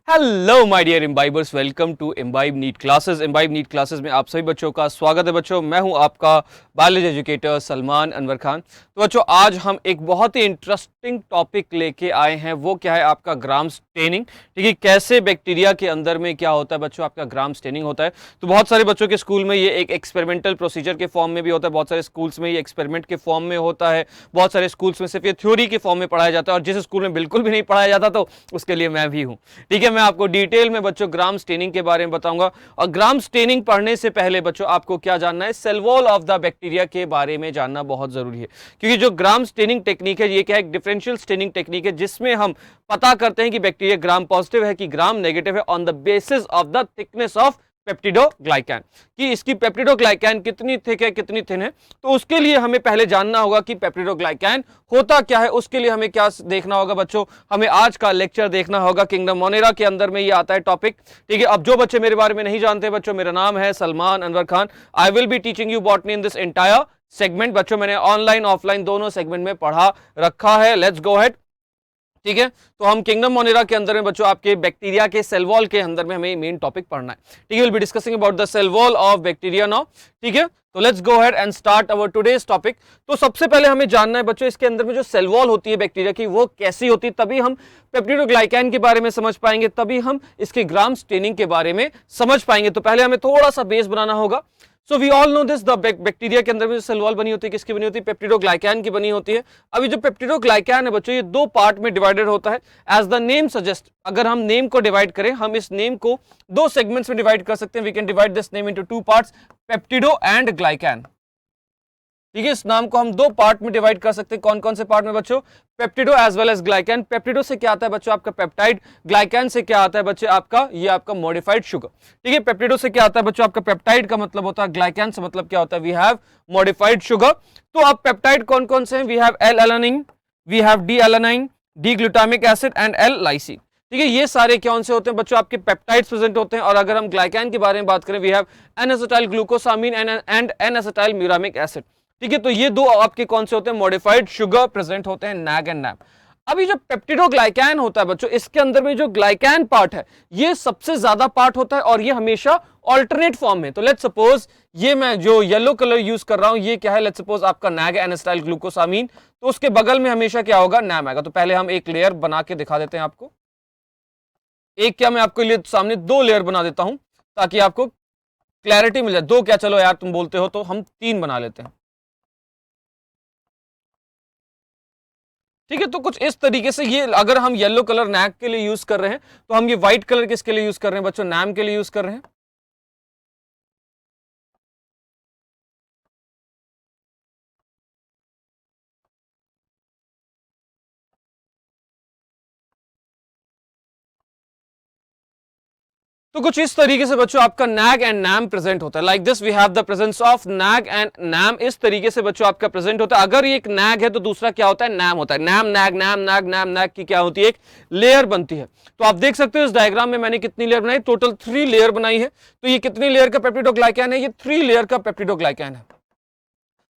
Hello my dear imbibers, welcome to Imbibe NEET classes. Imbibe NEET classes में आप सभी बच्चों का स्वागत है। बच्चों, मैं हूं आपका बायोलॉजी एजुकेटर सलमान अनवर खान। तो बच्चों, आज हम एक बहुत ही इंटरेस्टिंग टॉपिक लेके आए हैं। वो क्या है? आपका ग्राम स्टेनिंग। ठीक है, कैसे बैक्टीरिया के अंदर में क्या होता है बच्चों, आपका ग्राम स्टेनिंग होता है। तो बहुत सारे बच्चों के स्कूल में ये एक एक्सपेरिमेंटल प्रोसीजर के फॉर्म में भी होता है, बहुत सारे स्कूल्स में ये एक्सपेरिमेंट के फॉर्म में होता है, बहुत सारे स्कूल्स में सिर्फ ये थ्योरी के फॉर्म में पढ़ाया जाता है, और जिस स्कूल में बिल्कुल भी नहीं पढ़ाया जाता तो उसके लिए मैं भी हूँ। ठीक है, मैं आपको डिटेल में बच्चों ग्राम स्टेनिंग के बारे में बताऊंगा। और ग्राम स्टेनिंग पढ़ने से पहले बच्चों आपको क्या जानना है? Cell wall of the bacteria के बारे में जानना बहुत जरूरी है, क्योंकि जो ग्राम स्टेनिंग टेक्निक है ये क्या है? एक डिफरेंशियल स्टेनिंग टेक्निक है, जिसमें हम पता करते हैं कि बैक्टीरिया ग्राम पॉजिटिव है कि ग्राम नेगेटिव है on the basis of the thickness of peptidoglycan, कि इसकी पेप्टिडोग्लाइकैन कितनी थिक है, कितनी थिन है। तो उसके लिए हमें पहले जानना होगा कि पेप्टिडोग्लाइकैन होता क्या है। उसके लिए हमें क्या देखना होगा बच्चों? हमें आज का लेक्चर देखना होगा। किंगडम मोनेरा के अंदर में ये आता है टॉपिक। ठीक है, अब जो बच्चे मेरे बारे में नहीं जानते बच्चों, मेरा नाम है Salman Anwar Khan. I will be teaching you botany in this entire segment. बच्चों, मैंने ऑनलाइन ऑफलाइन दोनों सेगमेंट में पढ़ा रखा है। Let's go head. ठीक है, तो हम किंगडम मोनेरा के अंदर में बच्चों आपके बैक्टीरिया के सेल वॉल के अंदर में हमें मेन टॉपिक पढ़ना है। ठीक है, will be discussing about the cell wall of bacteria now. ठीक है, तो let's go ahead and start our today's topic. तो सबसे पहले हमें जानना है बच्चों, इसके अंदर में जो सेल वॉल होती है बैक्टीरिया की, वो कैसी होती है। तभी हम पेप्टिडोग्लाइकैन के बारे में समझ पाएंगे, तभी हम इसके ग्राम स्टेनिंग के बारे में समझ पाएंगे। तो पहले हमें थोड़ा सा बेस बनाना होगा। So we all know this, the bacteria के अंदर में जो सेल वॉल बनी होती है, किसकी बनी होती है? पेप्टिडोग्लाइकैन की बनी होती है। अभी जो पेप्टिडोग्लाइकैन है बच्चों, ये दो पार्ट में डिवाइडेड होता है। एज द नेम सजेस्ट, अगर हम नेम को डिवाइड करें, हम इस नेम को दो सेगमेंट्स में डिवाइड कर सकते हैं। We can divide this name into two parts, peptido and glycan. ठीक है, इस नाम को हम दो पार्ट में डिवाइड कर सकते हैं। कौन कौन से पार्ट में बच्चों? पेप्टिडो एज वेल एज ग्लाइकैन। पेप्टिडो से क्या आता है बच्चों? आपका पेप्टाइड। ग्लाइकैन से क्या आता है बच्चे? आपका ये आपका मॉडिफाइड शुगर। ठीक है, पेप्टिडो से क्या आता है बच्चों? आपका पेप्टाइड का मतलब होता है। ग्लाइकैन से मतलब क्या होता है? We have modified sugar. तो अब पेप्टाइड कौन कौन से हैं? We have L alanine, we have D alanine, D glutamic acid and L lysine. ठीक है, ये सारे कौन से होते हैं बच्चों? आपके पेप्टाइड्स प्रेजेंट होते हैं। और अगर हम ग्लाइकैन के बारे में बात करें, we have N acetyl glucosamine and N acetyl muramic acid. ठीक है, तो ये दो आपके कौन से होते हैं? मॉडिफाइड शुगर प्रेजेंट होते हैं, नैग एंड नैम। अभी जो पेप्टिडोग्लाइकैन होता है बच्चों, इसके अंदर में जो ग्लाइकैन पार्ट है, ये सबसे ज्यादा पार्ट होता है, और ये हमेशा ऑल्टरनेट फॉर्म में। तो लेट्स सपोज ये मैं जो येलो कलर यूज कर रहा हूं, ये क्या है? लेट्स सपोज आपका नैग एन एसिटाइल ग्लूकोसामिन। तो उसके बगल में हमेशा क्या होगा? नैम आएगा। तो पहले हम एक लेयर बना के दिखा देते हैं आपको। एक क्या, मैं आपके लिए सामने दो लेयर बना देता हूं ताकि आपको क्लैरिटी मिल जाए। दो क्या, चलो यार तुम बोलते हो तो हम तीन बना लेते हैं। ठीक है, तो कुछ इस तरीके से ये, अगर हम येलो कलर नैग के लिए यूज कर रहे हैं, तो हम ये व्हाइट कलर किसके लिए यूज कर रहे हैं बच्चों? नैम के लिए यूज कर रहे हैं। तो कुछ इस तरीके से बच्चों आपका नैग एंड नैम प्रेजेंट होता है। Like this we have the presence of NAG and NAM. इस तरीके से बच्चों आपका प्रेजेंट होता है। अगर ये एक नैग है तो दूसरा क्या होता है? नैम होता है। NAM NAG NAM NAG NAM NAG की क्या होती है? एक लेयर बनती है। तो आप देख सकते हो इस डायग्राम में मैंने कितनी लेयर बनाई? टोटल 3 लेयर बनाई है। तो ये कितनी लेयर का पेप्टिडोग्लाइकैन है? ये 3 लेयर का पेप्टिडोग्लाइकैन है।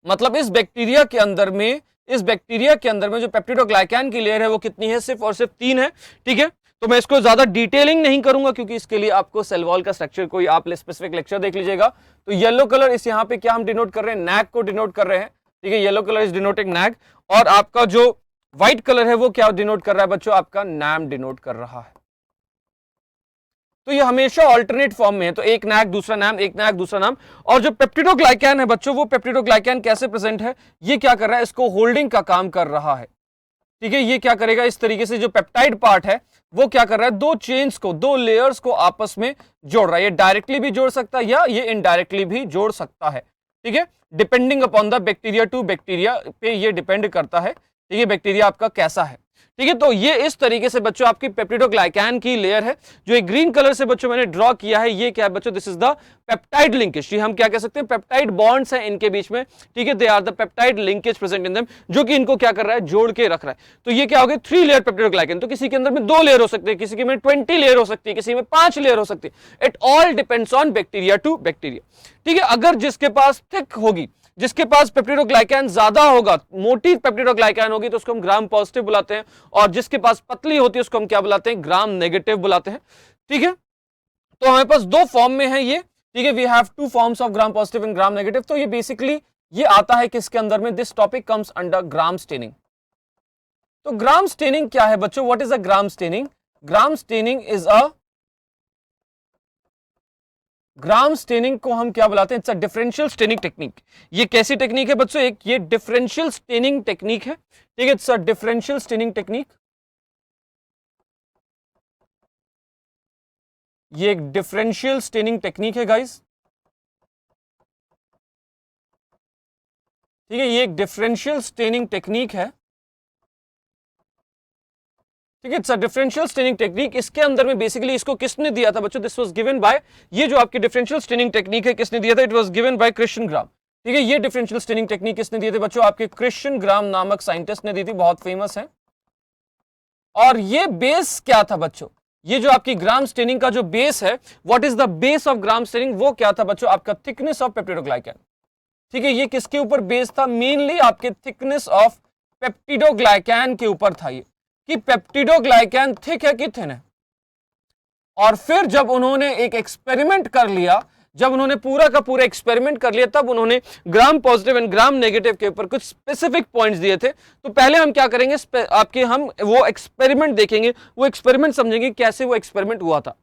मतलब इस बैक्टीरिया के अंदर में, जो पेप्टिडोग्लाइकैन की लेयर है वो कितनी है? सिर्फ और सिर्फ 3 है। ठीक है, तो मैं इसको ज्यादा डिटेलिंग नहीं करूंगा, क्योंकि इसके लिए आपको सेल वॉल का स्ट्रक्चर कोई आप स्पेसिफिक लेक्चर देख लीजिएगा। तो येलो कलर इस यहाँ पे क्या हम डिनोट कर रहे हैं? नैग को डिनोट कर रहे हैं। ठीक है, yellow colour is denoting nag, और आपका जो व्हाइट कलर है वो क्या डिनोट कर रहा है बच्चों? आपका नैम डिनोट कर रहा है। तो ये हमेशा अल्टरनेट फॉर्म में है। तो एक नैग दूसरा नाम, एक नैग दूसरा नाम। और जो पेप्टिडोग्लाइकैन है बच्चों, वो पेप्टिडोग्लाइकैन कैसे प्रेजेंट है? ये क्या कर रहा है? इसको होल्डिंग का काम कर रहा है। ठीक है, ये क्या करेगा? इस तरीके से जो पेप्टाइड पार्ट है वो क्या कर रहा है? दो चेन्स को, दो लेयर्स को आपस में जोड़ रहा है। ये डायरेक्टली भी जोड़ सकता है या ये इनडायरेक्टली भी जोड़ सकता है। ठीक है, depending upon the bacteria to bacteria पे ये डिपेंड करता है। ठीक है, बैक्टीरिया आपका कैसा है। ठीक है, तो ये इस तरीके से बच्चों आपकी पेप्टिडोग्लाइकैन की लेयर है। जो एक ग्रीन कलर से बच्चों मैंने ड्रॉ किया है, ये क्या है बच्चों? This is the peptide linkage. ये हम क्या कह सकते हैं? पेप्टाइड बॉन्ड्स हैं इनके बीच में। ठीक है, they are the peptide linkage present in them, जो कि इनको क्या कर रहा है? जोड़ के रख रहा है। तो ये क्या हो गया? 3 लेयर पेप्टिडोग्लाइकैन। तो किसी के अंदर में 2 लेयर हो सकते हैं, किसी के में 20 लेयर हो सकती है, किसी में 5 लेयर हो सकती है। It all depends on bacteria to bacteria. ठीक है, अगर जिसके पास थिक होगी, जिसके पास पेप्टिडोग्लाइकैन ज्यादा होगा, मोटी पेप्टिडोग्लाइकैन होगी तो उसको हम ग्राम पॉजिटिव बुलाते हैं, और जिसके पास पतली होती है उसको हम क्या बुलाते हैं, ग्राम नेगेटिव बुलाते हैं। ठीक है, तो हमारे पास दो फॉर्म में है ये। ठीक है, we have two forms of gram positive and gram negative. तो ये बेसिकली ये आता है किसके अंदर में, this topic comes under gram staining. तो ग्राम स्टेनिंग क्या है बच्चों, what is a gram staining? Gram staining is a, gram staining को हम क्या बुलाते हैं, it's a differential staining technique. ये कैसी टेक्निक है बच्चों, एक ये डिफरेंशियल स्टेनिंग टेक्निक है। ठीक है, it's a differential staining technique. ये एक डिफरेंशियल स्टेनिंग टेक्निक है गाइस। ठीक है, ये एक डिफरेंशियल स्टेनिंग टेक्निक है। ठीक है, it's a differential staining technique. इसके अंदर में बेसिकली इसको किसने दिया था बच्चों, दिस वाज गिवन बाय, ये जो आपकी डिफरेंशियल स्टेनिंग टेक्निक है किसने दिया था, it was given by Christian ग्राम। ठीक है, ये डिफरेंशियल स्टेनिंग टेक्निक किसने दिए थे बच्चों, आपके क्रिश्चियन ग्राम नामक साइंटिस्ट ने दी थी, बहुत फेमस है। और ये बेस क्या था बच्चों, ये जो आपकी ग्राम स्टेनिंग का जो बेस है, what is the base of gram staining, वो क्या था बच्चों, आपका थिकनेस ऑफ पेप्टिडोग्लाइकैन। ठीक है, ये किसके ऊपर बेस था, मेनली आपके थिकनेस ऑफ पेप्टिडोग्लाइकैन के ऊपर था ये, कि पेप्टिडोग्लाइकैन थिक है कि थिन है। और फिर जब उन्होंने एक एक्सपेरिमेंट कर लिया, जब उन्होंने पूरा का पूरा एक्सपेरिमेंट कर लिया, तब उन्होंने ग्राम पॉजिटिव एंड ग्राम नेगेटिव के ऊपर कुछ स्पेसिफिक पॉइंट्स दिए थे। तो पहले हम क्या करेंगे, आपके हम वो एक्सपेरिमेंट देखेंगे, वो एक्सपेरिमेंट समझेंगे कैसे वो एक्सपेरिमेंट हुआ था।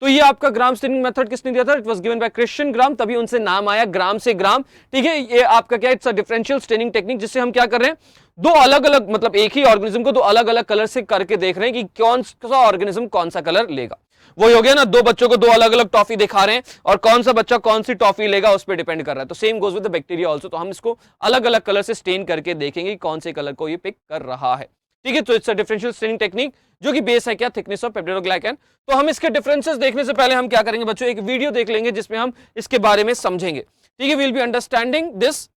तो ये आपका ग्राम स्टेनिंग मेथड किसने दिया था, it was given by Christian ग्राम, तभी उनसे नाम आया ग्राम से ग्राम। ठीक है, ये आपका क्या, it's a differential staining technique, जिससे हम क्या कर रहे हैं, दो अलग अलग मतलब एक ही ऑर्गेनिज्म को दो अलग अलग कलर से करके देख रहे हैं कि कौन सा ऑर्गेनिज्म कौन सा कलर लेगा। वो हो गया ना, दो बच्चों को दो अलग अलग टॉफी दिखा रहे हैं और कौन सा बच्चा कौन सी टॉफी लेगा उस पर डिपेंड कर रहा है। तो same goes with the bacteria also. तो हम इसको अलग अलग कलर से स्टेन करके देखेंगे कौन से कलर को ये पिक कर रहा है। ठीक है, तो it's a differential staining technique, जो कि बेस है क्या, थिकनेस ऑफ पेप्टिडोग्लाइकैन। तो हम इसके डिफरेंसेस देखने से पहले हम क्या करेंगे बच्चों, एक वीडियो देख लेंगे जिसमें हम इसके बारे में समझेंगे। ठीक है, विल बी अंडरस्टैंडिंग दिस।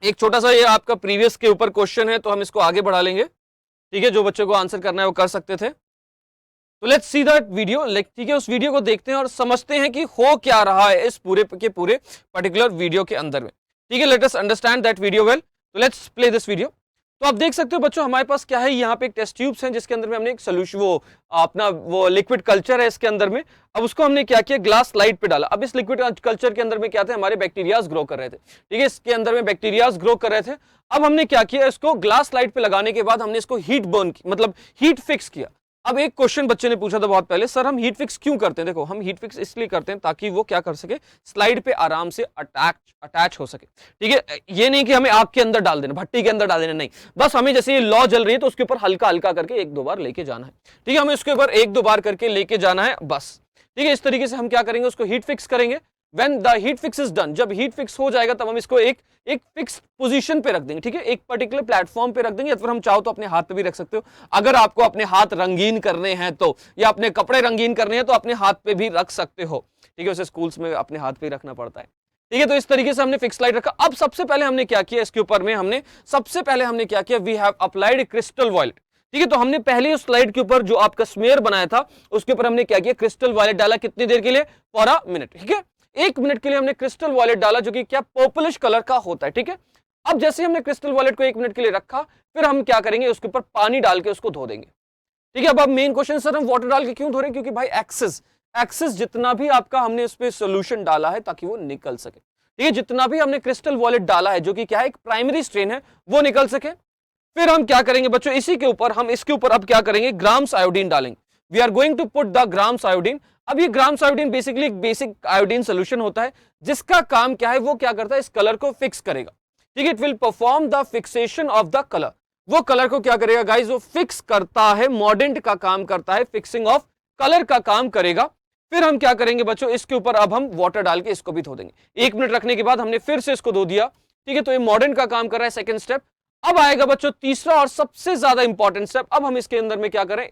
एक छोटा सा ये आपका प्रीवियस के ऊपर क्वेश्चन है, तो हम इसको आगे बढ़ा लेंगे। ठीक है, जो बच्चों को आंसर करना है वो कर सकते थे। तो लेट्स सी दैट वीडियो, ठीक है, उस वीडियो को देखते हैं और समझते हैं कि हो क्या रहा है इस पूरे के पूरे पर्टिकुलर वीडियो के अंदर में। ठीक है, let us understand that video well. तो लेट्स प्ले दिस वीडियो। तो आप देख सकते हो बच्चों, हमारे पास क्या है, यहाँ पे एक टेस्ट ट्यूब्स हैं जिसके अंदर में हमने एक सोल्यूशन, वो अपना वो लिक्विड कल्चर है इसके अंदर में। अब उसको हमने क्या किया, ग्लास स्लाइड पे डाला। अब इस लिक्विड कल्चर के अंदर में क्या थे, हमारे बैक्टीरियाज ग्रो कर रहे थे। ठीक है, इसके अंदर में बैक्टीरियाज ग्रो कर रहे थे। अब हमने क्या किया, इसको ग्लास स्लाइड पे लगाने के बाद हमने इसको हीट बर्न मतलब हीट फिक्स किया। अब एक क्वेश्चन बच्चे ने पूछा था बहुत पहले, सर हम हीट फिक्स क्यों करते हैं? देखो, हम हीट फिक्स इसलिए करते हैं ताकि वो क्या कर सके, स्लाइड पे आराम से अटैच हो सके। ठीक है, ये नहीं कि हमें आग के अंदर डाल देना, भट्टी के अंदर डाल देना, नहीं, बस हमें जैसे ये लौ जल रही है तो उसके ऊपर हल्का हल्का करके एक दो बार लेके जाना है। ठीक है, हमें उसके ऊपर एक दो बार करके लेके जाना है बस। ठीक है, इस तरीके से हम क्या करेंगे, उसको हीट फिक्स करेंगे। When the heat fix is done, जब हीट फिक्स हो जाएगा तब हम इसको एक फिक्स पोजीशन पे रख देंगे। ठीक है, एक पर्टिकुलर प्लेटफॉर्म पे रख देंगे, या फिर हम चाहो तो अपने हाथ पे भी रख सकते हो। अगर आपको अपने हाथ रंगीन करने हैं तो, या अपने कपड़े रंगीन करने हैं तो अपने हाथ पे भी रख सकते हो। ठीक है, उसे स्कूल्स में अपने हाथ पे ही रखना पड़ता है। ठीक है, तो इस तरीके से हमने फिक्स लाइट रखा। अब सबसे पहले हमने क्या किया, इसके ऊपर में हमने सबसे पहले हमने क्या किया, we have applied crystal violet. ठीक है, तो हमने पहले उस स्लाइड के ऊपर जो आपका स्मेयर बनाया था उसके ऊपर हमने क्या किया, क्रिस्टल वॉयलेट डाला। कितनी देर के लिए, फॉर अ मिनट। ठीक है, 1 मिनट के लिए हमने क्रिस्टल वॉयलेट डाला, जो कि क्या पर्पलिश कलर का होता है। ठीक है, अब जैसे हमने क्रिस्टल वॉयलेट को 1 मिनट के लिए रखा, फिर हम क्या करेंगे, उसके ऊपर पानी डाल के उसको धो देंगे। ठीक है, अब मेन क्वेश्चन, सर हम वाटर डाल के क्यों धो रहे हैं? क्योंकि भाई एक्सेस जितना भी आपका हमने उस पर सोल्यूशन डाला है ताकि वो निकल सके। ठीक है, जितना भी हमने क्रिस्टल वॉयलेट डाला है, जो कि क्या है, एक प्राइमरी स्ट्रेन है, वो निकल सके। फिर हम क्या करेंगे बच्चों, इसी के ऊपर हम इसके ऊपर अब क्या करेंगे, ग्राम्स आयोडीन डालेंगे। We are going to put the grams iodine. अब ये ग्राम्स आयोडीन बेसिकली एक बेसिक आयोडीन सोल्यूशन होता है, जिसका काम क्या है, वो क्या करता है, इस कलर को फिक्स करेगा। ठीक है, it will perform the fixation of the colour. वो कलर को क्या करेगा गाइस, वो फिक्स करता है, मॉर्डेंट का काम करता है, फिक्सिंग ऑफ कलर का काम करेगा। फिर हम क्या करेंगे बच्चों, इसके ऊपर अब हम वाटर डाल के इसको भी धो देंगे। 1 मिनट रखने के बाद हमने फिर से इसको धो दिया। ठीक है, तो ये मॉर्डेंट का काम कर रहा है, सेकंड स्टेप। अब आएगा बच्चों तीसरा और सबसे ज्यादा इंपॉर्टेंट स्टेप। अब हम इसके अंदर में क्या करें,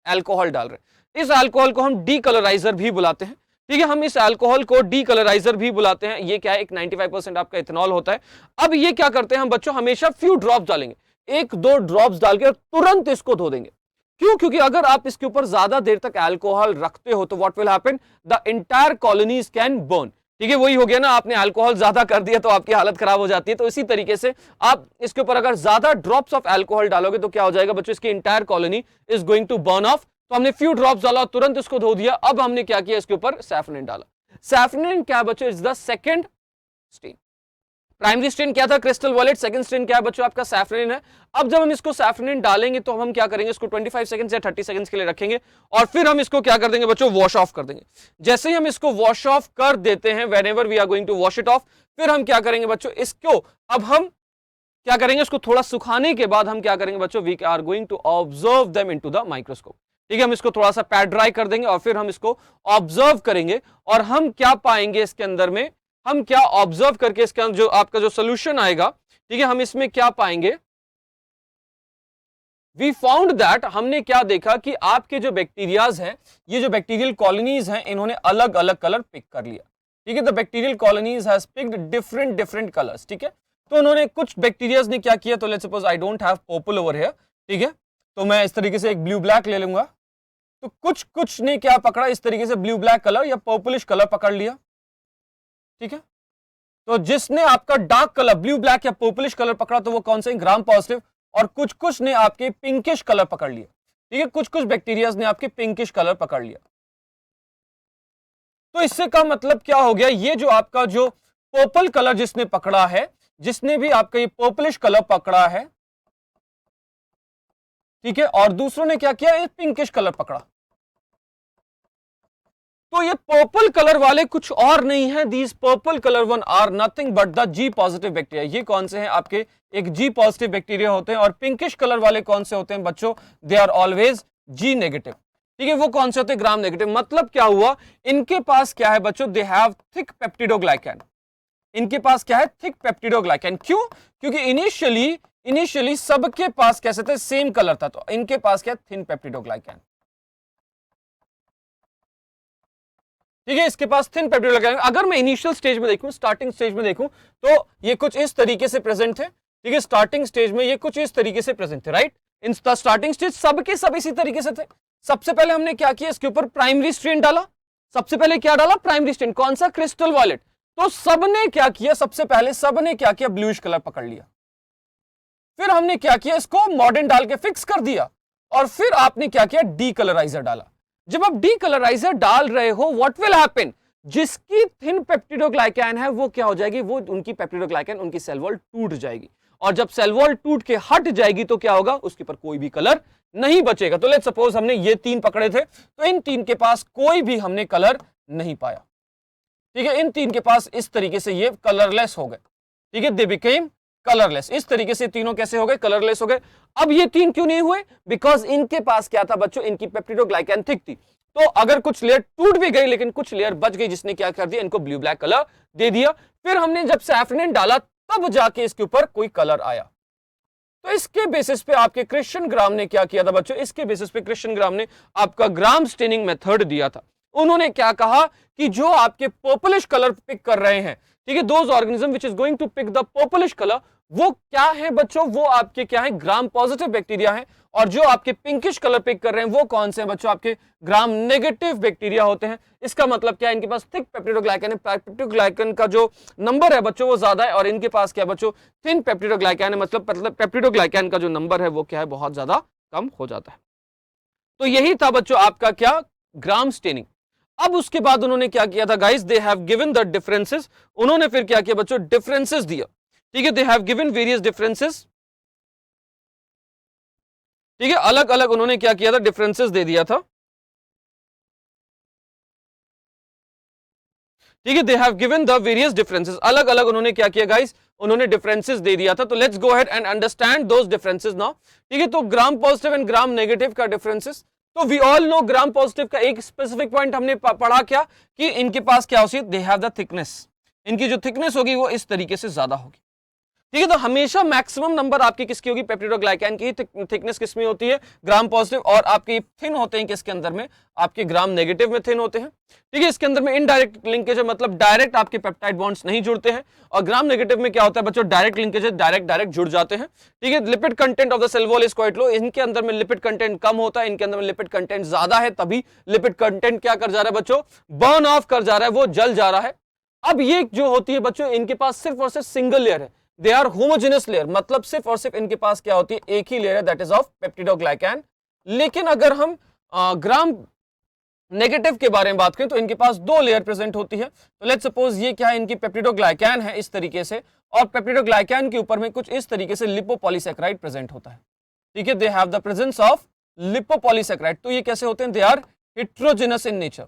अल्कोहल डाल रहे हैं। इस अल्कोहल को हम डीकलराइजर भी बुलाते हैं। ठीक है, हम इस अल्कोहल को डीकलराइजर भी बुलाते हैं। ये क्या है, एक 95% आपका इथेनॉल होता है। अब ये क्या करते हैं हम बच्चों, हमेशा फ्यू ड्रॉप्स डालेंगे, 1-2 ड्रॉप्स डाल के तुरंत इसको धो देंगे। क्यों? क्योंकि अगर आप इसके ऊपर ज्यादा देर तक अल्कोहल रखते हो तो what will happen, the entire colonies can burn. ठीक है, वही हो गया ना, आपने अल्कोहल ज्यादा कर दिया तो आपकी हालत खराब हो जाती है। तो इसी तरीके से आप इसके ऊपर अगर ज्यादा ड्रॉप्स ऑफ अल्कोहल डालोगे तो क्या हो जाएगा बच्चों, इसकी entire colony is going to burn off. तो हमने फ्यू ड्रॉप्स डाला, तुरंत इसको धो दिया। अब हमने क्या किया, इसके ऊपर सैफरन डाला। सैफरन क्या बच्चों, is the second stain. Primary stain क्या था, क्रिस्टल वॉलेट। सेकंड स्टेन क्या है बच्चों, आपका सैफरन है। अब जब हम इसको सैफरन डालेंगे तो हम क्या करेंगे, इसको 25 सेकंड्स या 30 सेकंड्स के लिए रखेंगे और फिर हम इसको क्या कर देंगे बच्चों, वॉश ऑफ कर देंगे। जैसे ही हम इसको वॉश ऑफ कर देते हैं, whenever we are going to wash it off, फिर हम क्या करेंगे बच्चों, इसको अब हम क्या करेंगे, इसको थोड़ा सुखाने के बाद हम क्या करेंगे बच्चों, we are going to observe them into the microscope. ठीक है, हम इसको थोड़ा सा पैड ड्राई कर देंगे और फिर हम इसको ऑब्जर्व करेंगे और हम क्या पाएंगे इसके अंदर में, हम क्या ऑब्जर्व करके इसके अंदर जो आपका जो सोल्यूशन आएगा, ठीक है, हम इसमें क्या पाएंगे, वी फाउंड दैट, हमने क्या देखा कि आपके जो बैक्टीरियाज हैं, ये जो बैक्टीरियल कॉलोनीज हैं, इन्होंने अलग अलग कलर पिक कर लिया। ठीक है, the bacterial colonies has picked different different colours. ठीक है, तो उन्होंने कुछ बैक्टीरियाज ने क्या किया, तो let's suppose I don't have purple over here. ठीक है, तो मैं इस तरीके से एक ब्लू ब्लैक ले लूंगा। तो कुछ ने क्या पकड़ा, इस तरीके से ब्लू ब्लैक कलर या पर्पलिश कलर पकड़ लिया। ठीक है, तो जिसने आपका डार्क कलर ब्लू ब्लैक या पर्पलिश कलर पकड़ा तो वो कौन से, ग्राम पॉजिटिव। और कुछ ने आपके पिंकिश कलर पकड़ लिया। ठीक है, कुछ बैक्टीरियाज ने आपके पिंकिश कलर पकड़ लिया। तो इससे का मतलब क्या हो गया, ये जो आपका जो पर्पल कलर जिसने पकड़ा है, जिसने भी आपका ये पर्पलिश कलर पकड़ा है, ठीक है, और दूसरों ने क्या किया, ये पिंकिश कलर पकड़ा। तो ये पर्पल कलर वाले कुछ और नहीं है, these purple colour one are nothing but the G positive bacteria. ये कौन से हैं आपके, एक जी पॉजिटिव बैक्टीरिया होते हैं। और पिंकिश कलर वाले कौन से होते हैं बच्चों, they are always G negative. ठीक है, वो कौन से होते हैं, ग्राम नेगेटिव। मतलब क्या हुआ, इनके पास क्या है बच्चों, दे हैव थिक पेप्टिडोग्लाइकैन। इनके पास क्या है, थिक पेप्टिडोग्लाइकैन। क्यों, क्योंकि इनिशियली सबके पास कैसे थे, सेम कलर था, तो इनके पास क्या, थिन पेप्टिडोग्लाइकैन। ठीक है, इसके पास थिन पेप्टिडोग्लाइकैन। अगर मैं इनिशियल स्टेज में देखूं, स्टार्टिंग स्टेज में देखूं, तो ये कुछ इस तरीके से प्रेजेंट थे। ठीक है, स्टार्टिंग स्टेज में ये कुछ इस तरीके से प्रेजेंट थे, राइट। इन स्टार्टिंग स्टेज सबके सब इसी तरीके से थे। सबसे पहले हमने क्या किया, इसके ऊपर प्राइमरी स्ट्रेन डाला। सबसे पहले क्या डाला, प्राइमरी स्ट्रेन, कौन सा, क्रिस्टल वॉलेट। तो सबने क्या किया, सबसे पहले सबने क्या किया, ब्लूइश कलर पकड़ लिया। फिर हमने क्या किया, इसको मॉडर्न डाल के फिक्स कर दिया। और फिर आपने क्या किया, डी कलराइजर डाला। जब आप डी कलराइजर डाल रहे हो, व्हाट विल हैपन, जिसकी थिन पेप्टिडोग्लाइकैन है वो क्या हो जाएगी, वो उनकी पेप्टिडोग्लाइकैन, उनकी सेल वॉल टूट जाएगी। और जब सेल वॉल टूट के हट जाएगी तो क्या होगा, उसके पर कोई भी कलर नहीं बचेगा। तो लेट्स सपोज हमने ये तीन पकड़े थे, तो इन तीन के पास कोई भी हमने कलर नहीं पाया। ठीक है, इन तीन के पास इस तरीके से ये कलरलेस हो गए। ठीक है, दे बिकेम कलरलेस। इस तरीके से तीनों कैसे हो गए, कलरलेस हो गए। अब ये तीन क्यों नहीं हुए, बिकॉज इनके पास क्या था बच्चों, इनकी पेप्टिडोग्लाइकैन थिक थी। तो अगर कुछ लेयर टूट भी गई लेकिन कुछ लेयर बच गई, जिसने क्या कर दिया, इनको ब्लू ब्लैक कलर दे दिया। फिर हमने जब सैफरन डाला तब जाके इसके ऊपर कोई कलर आया। तो इसके बेसिस पे आपके क्रिश्चियन ग्राम ने क्या किया था बच्चों, इसके बेसिस पे क्रिश्चियन ग्राम ने आपका ग्राम स्टेनिंग मेथड दिया था। उन्होंने क्या कहा कि जो आपके पर्पलिश कलर पिक कर रहे हैं, ठीक है, those organism which is going to pick the purplish colour, वो क्या है बच्चों, वो आपके क्या है, ग्राम पॉजिटिव बैक्टीरिया है। और जो आपके पिंकिश कलर पिक कर रहे हैं वो कौन से हैं बच्चों, आपके ग्राम नेगेटिव बैक्टीरिया होते हैं। इसका मतलब क्या है, इनके पास थिक पेप्टिडोग्लाइकैन है, पेप्टिडोग्लाइकैन का जो नंबर है बच्चों वो ज्यादा है। और इनके पास क्या बच्चों, थिन पेप्टिडोग्लाइकैन है, मतलब पेप्टिडोग्लाइकैन का जो नंबर है वो क्या है, बहुत ज्यादा कम हो जाता है। तो यही था बच्चों आपका क्या, ग्राम स्टेनिंग। अब उसके बाद उन्होंने क्या किया था guys, they have given the differences. उन्होंने फिर क्या किया बच्चों, डिफरेंसेस दिया। ठीक है, they have given various differences. ठीक है, अलग अलग उन्होंने क्या किया था, डिफरेंसेस दे दिया था। ठीक है, they have given the various differences. अलग अलग उन्होंने क्या किया गाइस, उन्होंने डिफरेंसेस दे दिया था। तो let's go ahead and understand those differences now. ठीक है, तो gram positive and gram negative का डिफरेंसेस। तो we all know gram positive का एक स्पेसिफिक पॉइंट हमने पढ़ा क्या, कि इनके पास क्या होती है, दे हैव द थिकनेस। इनकी जो थिकनेस होगी वो इस तरीके से ज्यादा होगी। ठीक है, तो हमेशा मैक्सिमम नंबर आपकी किसकी होगी, पेप्टिडोग्लाइकैन की थिकनेस किसमें होती है, ग्राम पॉजिटिव। और आपके थिन होते हैं किसके अंदर में, आपके ग्राम नेगेटिव में थिन होते हैं। ठीक है, इसके अंदर में इनडायरेक्ट लिंकेज है, मतलब डायरेक्ट आपके पेप्टाइड बॉन्ड्स नहीं जुड़ते हैं। और ग्राम नेगेटिव में क्या होता है बच्चों, डायरेक्ट लिंकेज है, डायरेक्ट जुड़ जाते हैं। ठीक है, lipid content of the cell wall is quite low. इनके अंदर में लिपिड कंटेंट कम होता है, इनके अंदर में लिपिड कंटेंट ज्यादा है। तभी लिपिड कंटेंट क्या कर जा रहा है बच्चों, बर्न ऑफ कर जा रहा है, वो जल जा रहा है। अब ये जो होती है बच्चों, इनके पास सिर्फ और सिर्फ सिंगल लेयर है, दे आर होमोजेनस लेयर, मतलब सिर्फ और सिर्फ इनके पास क्या होती है, एक ही लेयर है, दैट इज ऑफ पेप्टिडोग्लाइकैन। लेकिन अगर हम ग्राम नेगेटिव के बारे में बात करें तो इनके पास दो लेयर प्रेजेंट होती है। तो लेट्स सपोज ये क्या है, इनकी पेप्टिडोग्लाइकैन है इस तरीके से, और पेप्टिडोग्लाइकैन के ऊपर में कुछ इस तरीके से लिपोपॉलीसैकेराइड प्रेजेंट होता है, ठीक है, they have the presence of lipopolysaccharide. तो ये कैसे होते हैं, they are heterogeneous in nature,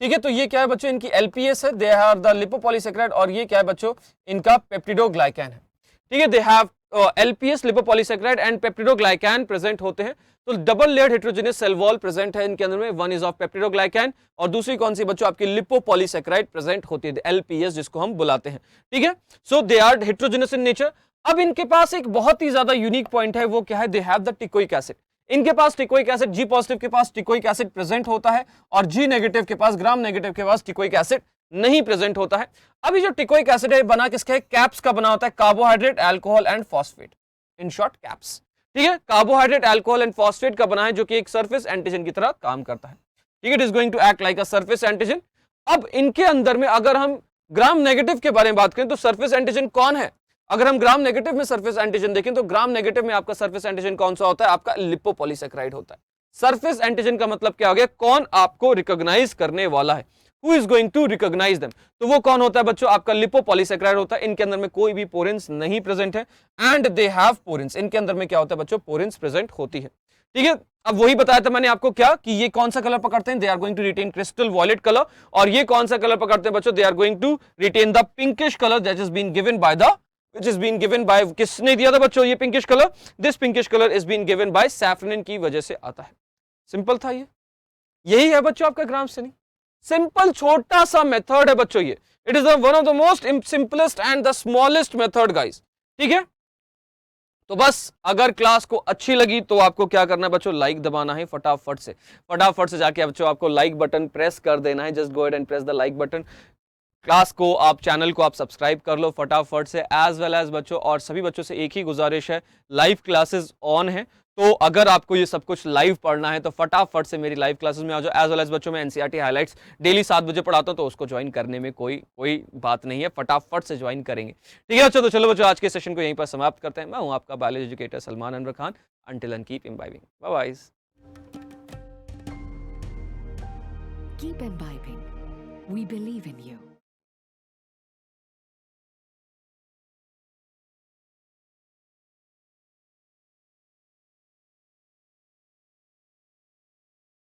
ठीक है। तो ये क्या है बच्चों, इनकी एलपीएस है, दे आर द लिपोपॉलीसैकेराइड, और ये क्या है बच्चों, इनका पेप्टिडोग्लाइकैन है, ठीक है। They have LPS, lipopolysaccharide and peptidoglycan present होते हैं। तो double layered heterogeneous cell wall present है इनके अंदर में, वन इज ऑफ पेप्टिडोग्लाइकैन और दूसरी कौन सी बच्चों, आपकी लिपोपॉलीसैकेराइड प्रेजेंट होती है, एलपीएस जिसको हम बुलाते हैं, ठीक है। So they are heterogeneous in nature. अब इनके पास एक बहुत ही ज्यादा यूनिक पॉइंट है, वो क्या है, they have the teichoic acid. इनके पास टिकोइक एसिड, जी पॉजिटिव के पास टिकोइक एसिड प्रेजेंट होता है, और जी नेगेटिव के पास, ग्राम नेगेटिव के पास टिकोइक एसिड नहीं प्रेजेंट होता है। अभी जो टिकोइक एसिड है बना किसका है, कैप्स का बना होता है, carbohydrate, alcohol and phosphate, in short caps, ठीक है। कार्बोहाइड्रेट, अल्कोहल एंड फॉस्फेट का बना है, जो कि एक सरफेस एंटीजन की तरह काम करता है, ठीक है, it is going to act like a surface antigen. अब इनके अंदर में अगर हम ग्राम नेगेटिव के बारे में बात करें तो सरफेस एंटीजन कौन है, अगर हम ग्राम नेगेटिव में सरफेस एंटीजन देखें तो ग्राम नेगेटिव में आपका सरफेस एंटीजन कौन सा होता है, आपका लिपोपॉलीसैकेराइड होता है। सरफेस एंटीजन का मतलब क्या हो गया, कौन आपको रिकॉग्नाइज करने वाला है, who is going to recognise them, तो वो कौन होता है बच्चों, आपका लिपोपॉलीसैकेराइड होता है। इनके अंदर में कोई भी पोरेंस नहीं प्रेजेंट है, एंड दे हैव पोरेंस, इनके अंदर में क्या होता है बच्चों, पोरेंस प्रेजेंट होती है, ठीक है। अब वही बताया था मैंने आपको क्या, कि ये कौन सा कलर पकड़ते हैं, they are going to retain crystal violet colour, और ये कौन सा कलर पकड़ते हैं बच्चों, they are going to retain the pinkish colour that is been given by the, which is being given by, किसने दिया था बच्चों ये pinkish colour, this pinkish colour is being given by saffron की वजह से आता है। सिंपल था ये, यही है बच्चों आपका ग्राम स्टेनिंग, सिंपल छोटा सा मेथड है बच्चों ये, it is one of the most simplest and the smallest method guys, ठीक है। तो बस अगर क्लास को अच्छी लगी तो आपको क्या करना है बच्चों, लाइक दबाना है फटाफट से जाके बच्चों आपको लाइक बटन प्रेस कर देना है, just go ahead and press the like button. Class को आप, चैनल को आप सब्सक्राइब कर लो फटाफट से, एज वेल एज बच्चों, और सभी बच्चों से एक ही गुजारिश है, लाइव क्लासेस ऑन है, तो अगर आपको ये सब कुछ लाइव पढ़ना है तो फटाफट से मेरी लाइव क्लासेस में आ जाओ। एज वेल एज बच्चों, मैं एनसीईआरटी हाइलाइट्स डेली 7 बजे पढ़ाता हूं, तो उसको ज्वाइन करने में कोई बात नहीं है, फटाफट से ज्वाइन करेंगे, ठीक है बच्चों। तो चलो बच्चों, आज के सेशन को यहीं पर समाप्त करते हैं। मैं हूं आपका biology educator Salman Anwar Khan, until and keep imbibing, bye bye. Keep imbibing. We believe in you.